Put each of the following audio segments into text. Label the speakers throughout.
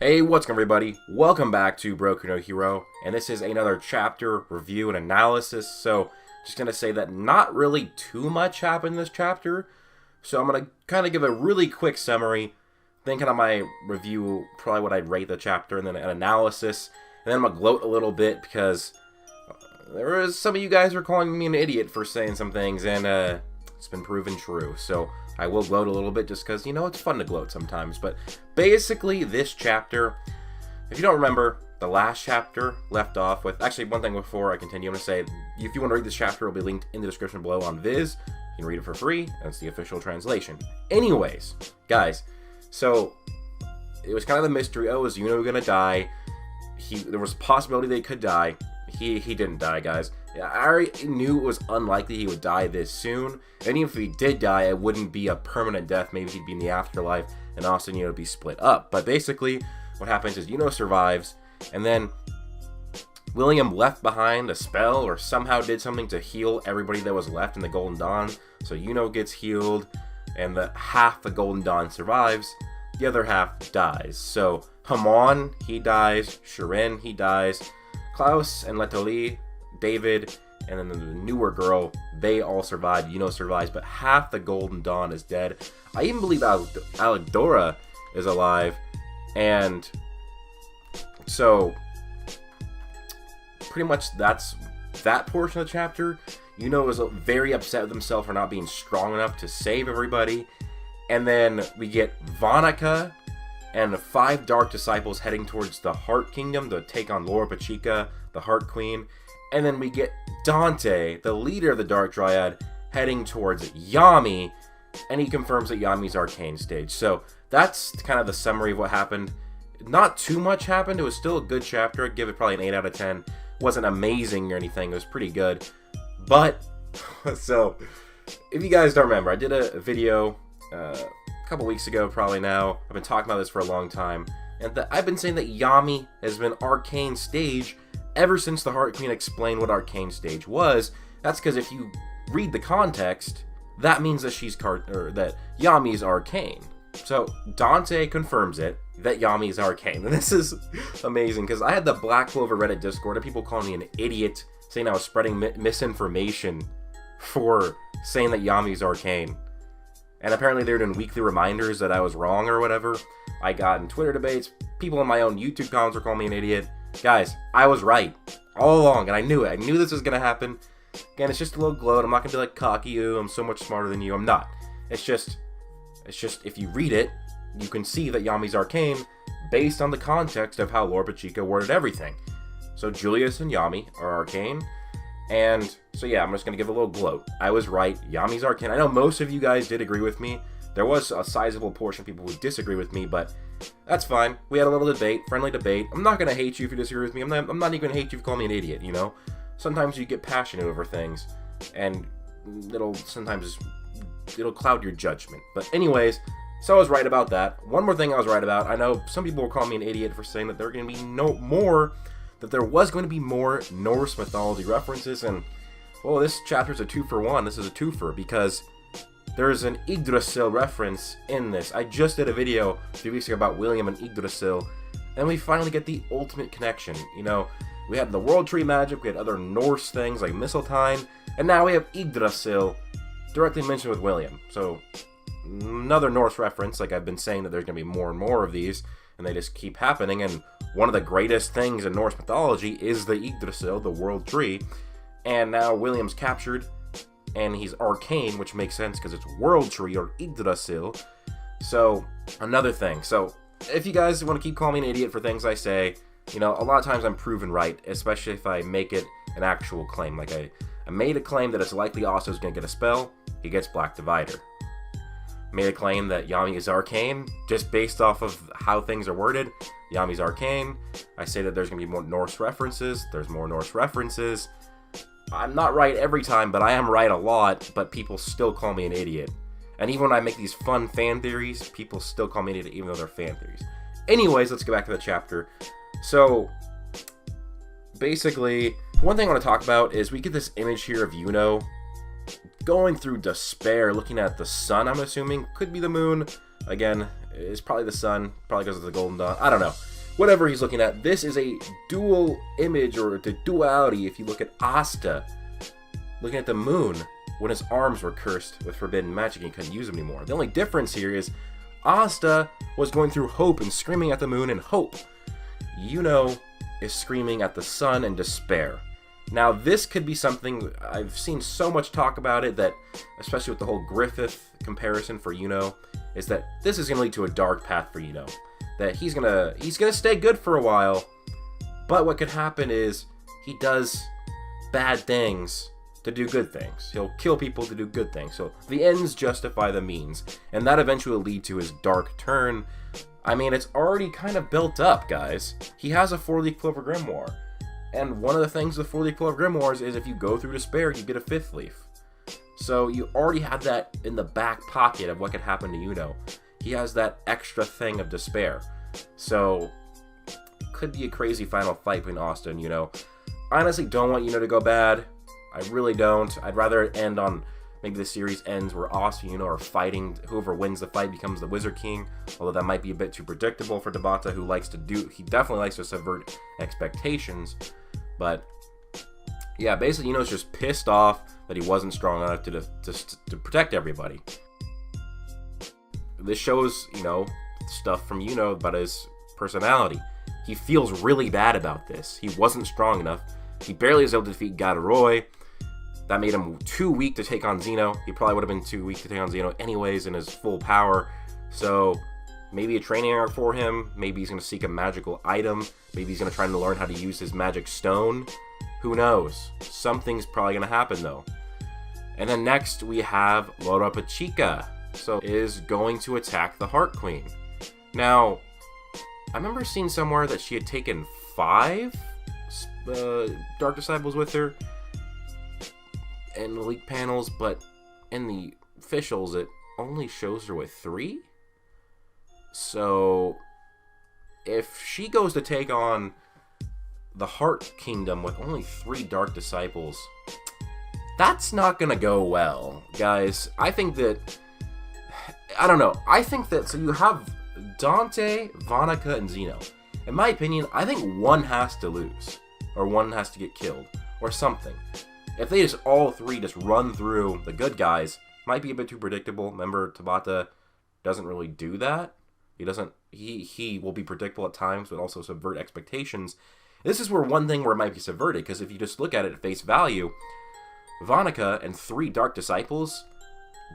Speaker 1: Hey, what's going on, everybody? Welcome back to Broku no Hero, and this is another chapter review and analysis. So, just going to say that not really too much happened in this chapter, so I'm going to kind of give a really quick summary, then kind of my review, probably what I'd rate the chapter, and then an analysis, and then I'm going to gloat a little bit because there is some of you guys are calling me an idiot for saying some things, and it's been proven true. So I will gloat a little bit just because, you know, it's fun to gloat sometimes. But basically, this chapter, if you don't remember, the last chapter left off with... Actually, one thing before I continue, I'm going to say, if you want to read this chapter, it'll be linked in the description below on Viz. You can read it for free. That's the official translation. Anyways, guys, so it was kind of the mystery. Oh, is Yuno going to die? There was a possibility they could die. He didn't die, guys. I already knew it was unlikely he would die this soon. And even if he did die, it wouldn't be a permanent death. Maybe he'd be in the afterlife, and Austin, would be split up. But basically, what happens is Yuno survives, and then William left behind a spell or somehow did something to heal everybody that was left in the Golden Dawn. So Yuno gets healed, and half the Golden Dawn survives. The other half dies. So Hamon, he dies. Shirin, he dies. Klaus and Letoli, David, and then the newer girl, they all survived. Yuno survives, but half the Golden Dawn is dead. I even believe Alexdora is alive. And so, pretty much that's that portion of the chapter. Yuno is very upset with himself for not being strong enough to save everybody. And then we get Vanica and the 5 Dark Disciples heading towards the Heart Kingdom to take on Laura Pachica, the Heart Queen. And then we get Dante, the leader of the Dark Dryad, heading towards Yami, and he confirms that Yami's Arcane stage. So that's kind of the summary of what happened. Not too much happened. It was still a good chapter. I'd give it probably an 8 out of 10. It wasn't amazing or anything. It was pretty good. But, so, if you guys don't remember, I did a video a couple weeks ago, probably now. I've been talking about this for a long time. And I've been saying that Yami has been Arcane stage ever since the Heart Queen explained what Arcane stage was. That's because if you read the context, that means that that Yami's Arcane. So Dante confirms it, that Yami's Arcane. And this is amazing, because I had the Black Clover Reddit Discord of people calling me an idiot, saying I was spreading misinformation for saying that Yami's Arcane. And apparently they were doing weekly reminders that I was wrong or whatever. I got in Twitter debates. People in my own YouTube comments were calling me an idiot. Guys, I was right all along, and I knew it. I knew this was going to happen. Again, it's just a little gloat. I'm not going to be like, cocky you, I'm so much smarter than you. I'm not. It's just, if you read it, you can see that Yami's Arcane based on the context of how Lord Pachica worded everything. So Julius and Yami are Arcane. And so yeah, I'm just going to give a little gloat. I was right. Yami's Arcane. I know most of you guys did agree with me. There was a sizable portion of people who disagree with me, but that's fine. We had a little debate, friendly debate. I'm not going to hate you if you disagree with me. I'm not even going to hate you if you call me an idiot, you know? Sometimes you get passionate over things, and it'll cloud your judgment. But anyways, so I was right about that. One more thing I was right about. I know some people will call me an idiot for saying that there was going to be more Norse mythology references, and, well, this chapter's a 2-for-1. This is a twofer, because there's an Yggdrasil reference in this. I just did a video a few weeks ago about William and Yggdrasil, and we finally get the ultimate connection. You know, we had the World Tree magic, we had other Norse things like Mistletoe, and now we have Yggdrasil directly mentioned with William. So, another Norse reference, like I've been saying that there's going to be more and more of these, and they just keep happening, and one of the greatest things in Norse mythology is the Yggdrasil, the World Tree, and now William's captured, and he's Arcane, which makes sense because it's World Tree or Yggdrasil. So, another thing. So, if you guys want to keep calling me an idiot for things I say, you know, a lot of times I'm proven right, especially if I make it an actual claim. Like, I made a claim that it's likely Aso's going to get a spell, he gets Black Divider. Made a claim that Yami is Arcane, just based off of how things are worded. Yami's Arcane. I say that there's going to be more Norse references, there's more Norse references. I'm not right every time, but I am right a lot, but people still call me an idiot. And even when I make these fun fan theories, people still call me an idiot, even though they're fan theories. Anyways, let's get back to the chapter. So, basically, one thing I want to talk about is we get this image here of Yuno going through despair, looking at the sun, I'm assuming. Could be the moon. Again, it's probably the sun, probably because of the Golden Dawn. I don't know. whatever he's looking at, this is a dual image, or the duality if you look at Asta looking at the moon when his arms were cursed with forbidden magic and he couldn't use them anymore. The only difference here is Asta was going through hope and screaming at the moon in hope. Yuno is screaming at the sun in despair. Now, this could be something, I've seen so much talk about it, that, especially with the whole Griffith comparison for Yuno, is that this is going to lead to a dark path for Yuno. That he's gonna stay good for a while, but what could happen is he does bad things to do good things. He'll kill people to do good things. So the ends justify the means, and that eventually will lead to his dark turn. I mean, it's already kind of built up, guys. He has a 4-leaf Clover Grimoire, and one of the things with 4-leaf Clover Grimoires is if you go through despair, you get a 5th leaf. So you already had that in the back pocket of what could happen to Yuno. He has that extra thing of despair. So it could be a crazy final fight between Asta and Yuno. I honestly don't want Yuno to go bad. I really don't. I'd rather it end on, maybe the series ends where Asta and Yuno are fighting. Whoever wins the fight becomes the Wizard King. Although that might be a bit too predictable for Tabata, who he definitely likes to subvert expectations. But yeah, basically Yuno's just pissed off that he wasn't strong enough to protect everybody. This shows, stuff from Yuno about his personality. He feels really bad about this. He wasn't strong enough. He barely was able to defeat Gadoroy. That made him too weak to take on Xeno. He probably would have been too weak to take on Xeno anyways in his full power. So maybe a training arc for him. Maybe he's going to seek a magical item. Maybe he's going to try to learn how to use his magic stone. Who knows? Something's probably going to happen though. And then next we have Laura Pachika. So is going to attack the Heart Queen. Now, I remember seeing somewhere that she had taken 5 Dark Disciples with her in the leak panels, but in the officials it only shows her with 3. So if she goes to take on the Heart Kingdom with only 3 Dark Disciples, that's not gonna go well, guys. I think that, I don't know, so you have Dante, Vanica, and Xeno. In my opinion, I think one has to lose, or one has to get killed, or something. If they just all 3 just run through the good guys, might be a bit too predictable. Remember, Tabata doesn't really do that. He will be predictable at times, but also subvert expectations. This is where one thing where it might be subverted, because if you just look at it at face value, Vanica and 3 Dark Disciples,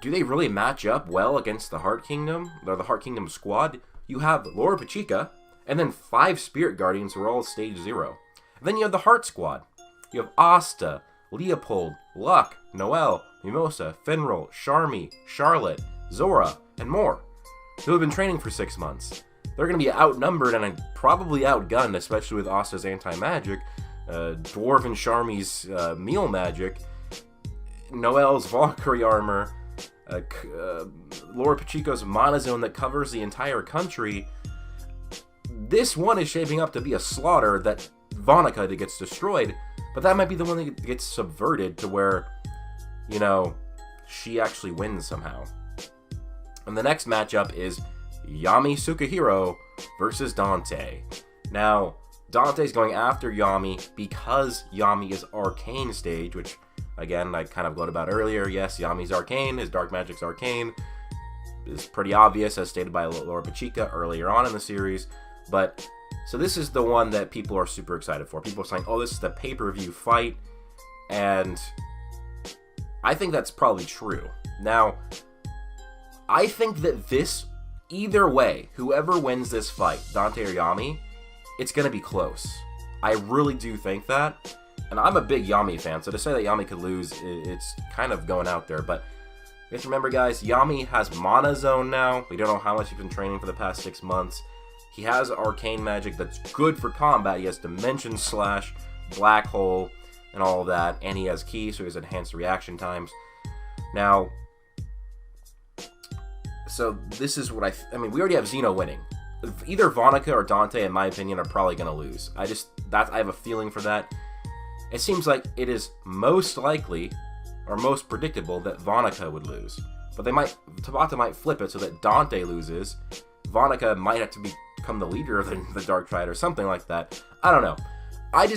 Speaker 1: do they really match up well against the Heart Kingdom, or the Heart Kingdom squad? You have Laura Pachika, and then 5 Spirit Guardians who are all stage 0. And then you have the Heart Squad. You have Asta, Leopold, Luck, Noelle, Mimosa, Finral, Charmy, Charlotte, Zora, and more, who have been training for 6 months. They're going to be outnumbered and probably outgunned, especially with Asta's anti-magic, Dwarven Charmy's meal magic, Noelle's Valkyrie armor, Laura Pachico's monozone that covers the entire country. This one is shaping up to be a slaughter that Vanica that gets destroyed, but that might be the one that gets subverted to where, she actually wins somehow. And the next matchup is Yami Sukehiro versus Dante. Now, Dante's going after Yami because Yami is Arcane stage, which, again, I kind of gloated about earlier. Yes, Yami's Arcane, his Dark Magic's Arcane. It's pretty obvious, as stated by Laura Pachika earlier on in the series. But, so this is the one that people are super excited for. People are saying, oh, this is the pay-per-view fight. And I think that's probably true. Now, I think that this, either way, whoever wins this fight, Dante or Yami, it's going to be close. I really do think that. And I'm a big Yami fan, so to say that Yami could lose, it's kind of going out there. But you have to remember, guys, Yami has monozone now. We don't know how much he's been training for the past 6 months. He has arcane magic that's good for combat. He has Dimension Slash, Black Hole, and all of that. And he has Ki, so he has enhanced reaction times. Now, so this is what I mean, we already have Xeno winning. Either Vanica or Dante, in my opinion, are probably going to lose. I have a feeling for that. It seems like it is most likely, or most predictable, that Vanica would lose. But Tabata might flip it so that Dante loses. Vanica might have to become the leader of the Dark Triad or something like that. I don't know. I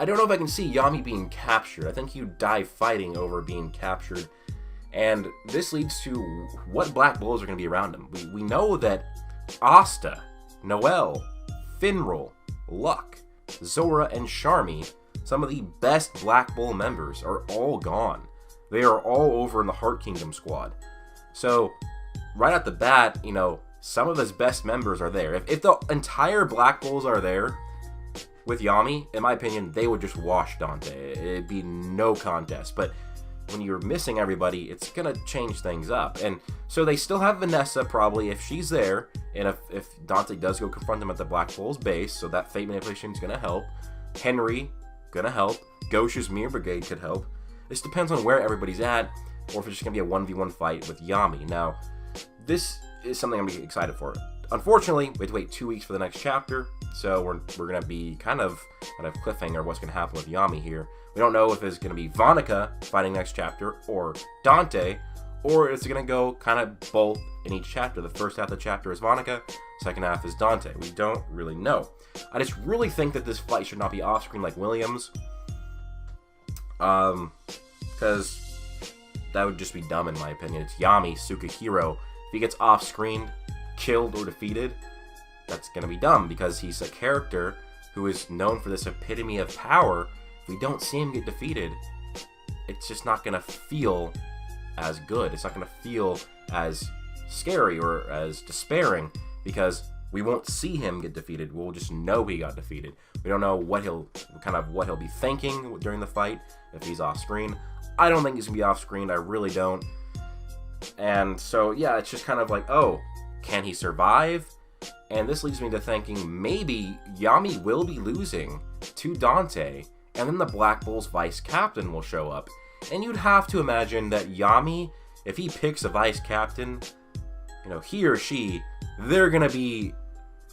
Speaker 1: don't know if I can see Yami being captured. I think he'd die fighting over being captured. And this leads to what Black Bulls are going to be around him. We know that Asta, Noelle, Finral, Luck, Zora, and Charmy, some of the best Black Bull members, are all gone. They are all over in the Heart Kingdom squad. So, right at the bat, you know, some of his best members are there. If the entire Black Bulls are there with Yami, in my opinion, they would just wash Dante. It'd be no contest. But when you're missing everybody, it's going to change things up. And so they still have Vanessa, probably, if she's there. And if Dante does go confront them at the Black Bull's base, so that fate manipulation is going to help. Henry, going to help. Gauche's Mirror Brigade could help. This depends on where everybody's at, or if it's just going to be a 1v1 fight with Yami. Now, this is something I'm excited for. Unfortunately, we have to wait 2 weeks for the next chapter, so we're going to be kind of at a cliffhanger what's going to happen with Yami here. We don't know if it's going to be Vanica fighting next chapter, or Dante, or it's going to go kind of both in each chapter. The first half of the chapter is Vanica, second half is Dante. We don't really know. I just really think that this fight should not be off-screen like Williams, because that would just be dumb in my opinion. It's Yami, Sukehiro. If he gets off-screen, killed or defeated, that's going to be dumb, because he's a character who is known for this epitome of power. If we don't see him get defeated, it's just not going to feel as good. It's not going to feel as scary or as despairing, because we won't see him get defeated. We'll just know he got defeated. We don't know what he'll be thinking during the fight if he's off screen. I don't think he's gonna be off screen. I really don't. And so yeah, it's just kind of like, oh, can he survive? And this leads me to thinking maybe Yami will be losing to Dante, and then the Black Bull's vice captain will show up. And you'd have to imagine that Yami, if he picks a vice captain, you know, he or she, they're gonna be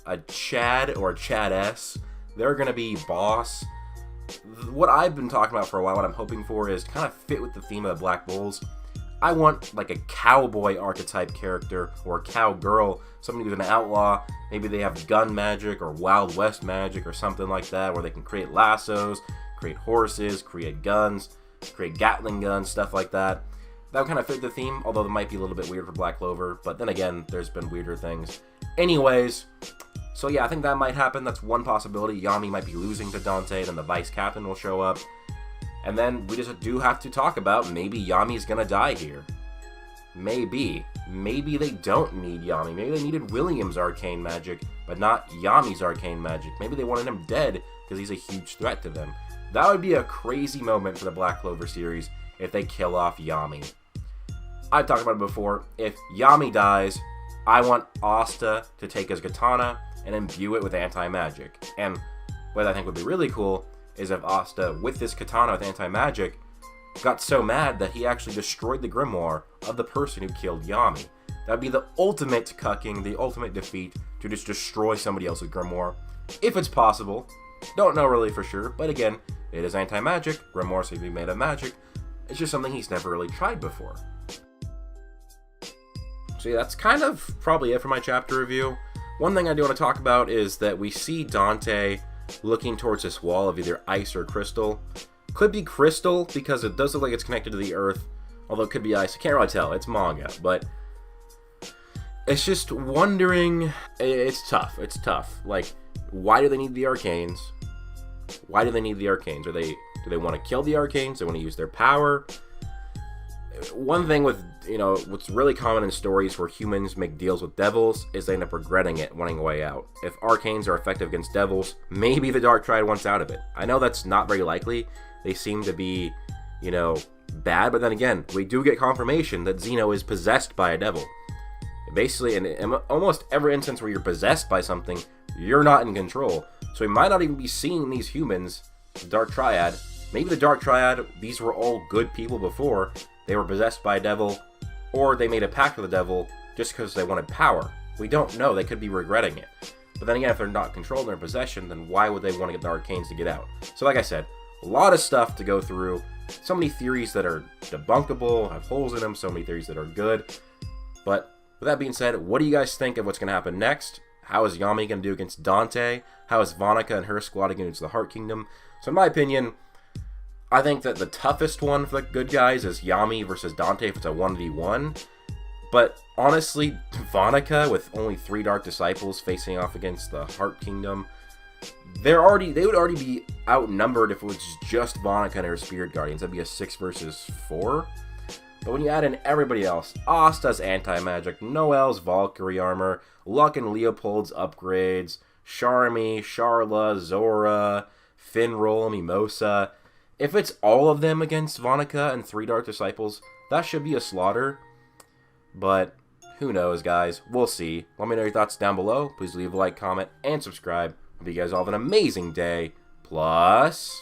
Speaker 1: a Chad or a Chad-S. They're gonna be boss. What I've been talking about for a while, what I'm hoping for, is kind of fit with the theme of the Black Bulls. I want like a cowboy archetype character, or a cowgirl, somebody who's an outlaw. Maybe they have gun magic or Wild West magic or something like that, where they can create lassos, create horses, create guns, create Gatling guns, stuff like that. That would kind of fit the theme, although it might be a little bit weird for Black Clover. But then again, there's been weirder things. Anyways, so yeah, I think that might happen. That's one possibility. Yami might be losing to Dante, then the vice captain will show up. And then we just do have to talk about maybe Yami's gonna die here. Maybe. Maybe they don't need Yami. Maybe they needed William's arcane magic, but not Yami's arcane magic. Maybe they wanted him dead because he's a huge threat to them. That would be a crazy moment for the Black Clover series if they kill off Yami. I've talked about it before. If Yami dies, I want Asta to take his katana and imbue it with anti-magic. And what I think would be really cool is if Asta, with this katana with anti-magic, got so mad that he actually destroyed the grimoire of the person who killed Yami. That'd be the ultimate cucking, the ultimate defeat, to just destroy somebody else's grimoire. If it's possible. Don't know really for sure, but again, it is anti-magic, grimoires can be made of magic. It's just something he's never really tried before. So yeah, that's kind of probably it for my chapter review. One thing I do want to talk about is that we see Dante looking towards this wall of either ice or crystal. Could be crystal, because it does look like it's connected to the earth, although it could be ice. I can't really tell. It's manga, but it's just wondering. It's tough. It's tough. Like, why do they need the arcanes? Why do they need the arcanes? Do they want to kill the arcanes? Do they want to use their power? One thing with, you know, what's really common in stories where humans make deals with devils is they end up regretting it, wanting a way out. If arcanes are effective against devils, maybe the Dark Triad wants out of it. I know that's not very likely. They seem to be, you know, bad, but then again, we do get confirmation that Zeno is possessed by a devil. Basically, in almost every instance where you're possessed by something, you're not in control. So we might not even be seeing these humans, the Dark Triad. Maybe the Dark Triad, these were all good people before. They were possessed by a devil, or they made a pact with the devil just because they wanted power. We don't know. They could be regretting it. But then again, if they're not controlled, they're in possession, then why would they want to get the arcanes to get out? So like I said, a lot of stuff to go through. So many theories that are debunkable, have holes in them, so many theories that are good. But with that being said, what do you guys think of what's going to happen next? How is Yami going to do against Dante? How is Vanica and her squad against the Heart Kingdom? So in my opinion, I think that the toughest one for the good guys is Yami versus Dante if it's a 1v1. But honestly, Vanica with only 3 Dark Disciples facing off against the Heart Kingdom, they would already be outnumbered if it was just Vanica and her Spirit Guardians. That'd be a 6 versus 4. But when you add in everybody else, Asta's anti-magic, Noelle's Valkyrie armor, Luck and Leopold's upgrades, Charmy, Charla, Zora, Finroll, Mimosa. If it's all of them against Vanica and 3 Dark Disciples, that should be a slaughter. But who knows, guys? We'll see. Let me know your thoughts down below. Please leave a like, comment, and subscribe. Hope you guys all have an amazing day. Plus...